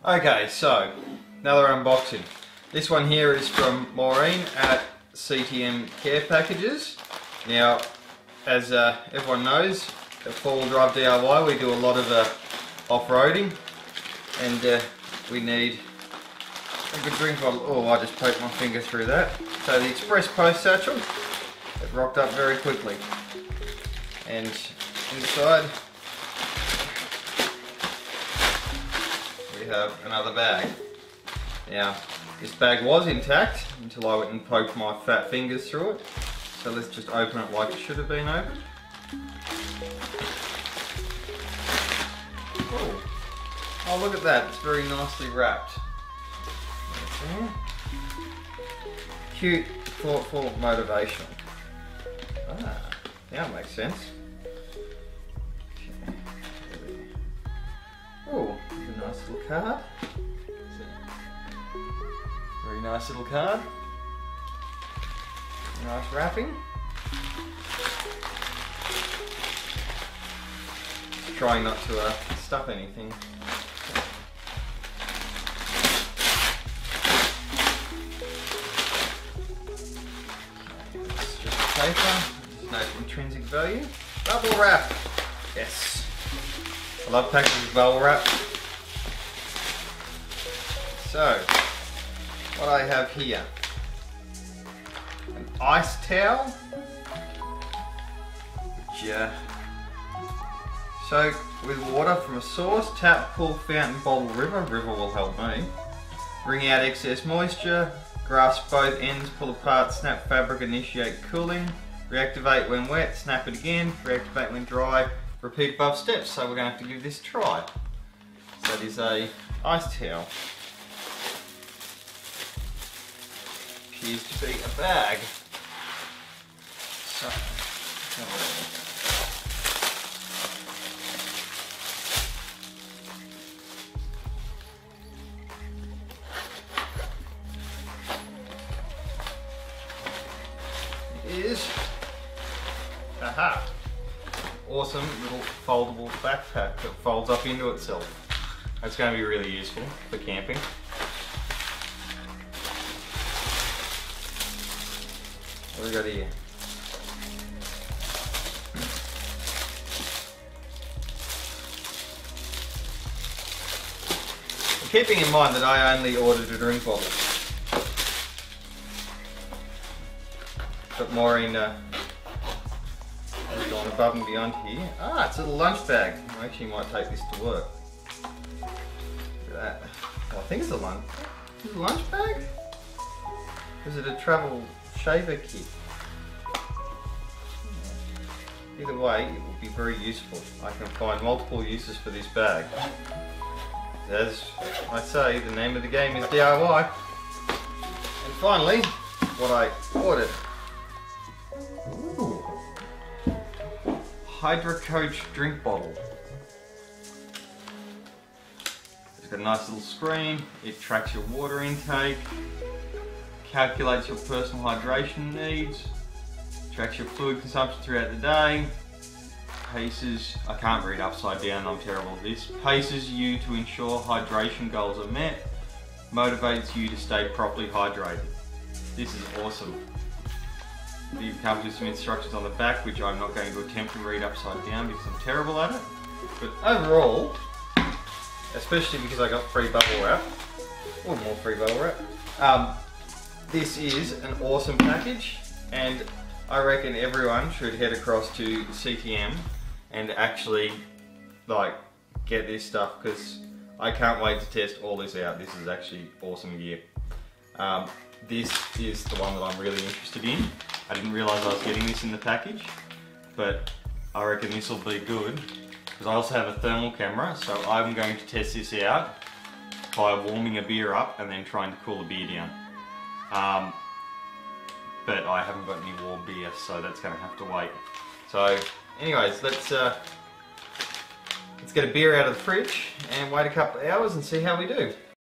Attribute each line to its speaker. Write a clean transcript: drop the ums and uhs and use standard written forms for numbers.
Speaker 1: Okay, so another unboxing. This one here is from Maureen at CTM Care Packages. Now, as everyone knows, at 4-wheel drive DIY we do a lot of off-roading, and we need a good drink bottle. Oh, I just poked my finger through that. So the express post satchel, it rocked up very quickly. And inside we have another bag. Now, this bag was intact until I went and poked my fat fingers through it. So let's just open it like it should have been opened. Oh, look at that, it's very nicely wrapped. Cute, thoughtful, motivational. Ah, now it makes sense. Oh, there's a nice little card. Very nice little card. Nice wrapping. Just trying not to stuff anything. It's just paper. There's no intrinsic value. Bubble wrap. Yes. I love packages with bubble wrap. So, what I have here, an ice towel, which soak with water from a source, tap, pool, fountain, bottle, river. River will help me. Wring out excess moisture, grasp both ends, pull apart, snap fabric, initiate cooling, reactivate when wet, snap it again, reactivate when dry, repeat above steps. So we're going to have to give this a try. So it is a ice towel. Appears to be a bag. So, it is, aha, awesome little foldable backpack that folds up into itself. That's going to be really useful for camping. What do we got here? Keeping in mind that I only ordered a drink bottle, but Maureen has gone above and beyond here. Ah, it's a little lunch bag. I actually might take this to work. Look at that. Oh, I think it's a lunch. Is it a lunch bag? Is it a travel shaver kit? Either way, it will be very useful. I can find multiple uses for this bag. As I say, the name of the game is DIY. And finally, what I ordered. Ooh. Hydro Coach drink bottle. It's got a nice little screen. It tracks your water intake, calculates your personal hydration needs, tracks your fluid consumption throughout the day, paces, I can't read upside down, I'm terrible at this, paces you to ensure hydration goals are met, motivates you to stay properly hydrated. This is awesome. It comes with some instructions on the back, which I'm not going to attempt to read upside down because I'm terrible at it. But overall, especially because I got free bubble wrap, or more free bubble wrap, this is an awesome package, and I reckon everyone should head across to CTM and actually get this stuff, because I can't wait to test all this out. This is actually awesome gear. This is the one that I'm really interested in. I didn't realise I was getting this in the package, but I reckon this will be good, because I also have a thermal camera, so I'm going to test this out by warming a beer up and then trying to cool a beer down. But I haven't got any warm beer, so that's going to have to wait. So anyways, let's get a beer out of the fridge and wait a couple of hours and see how we do.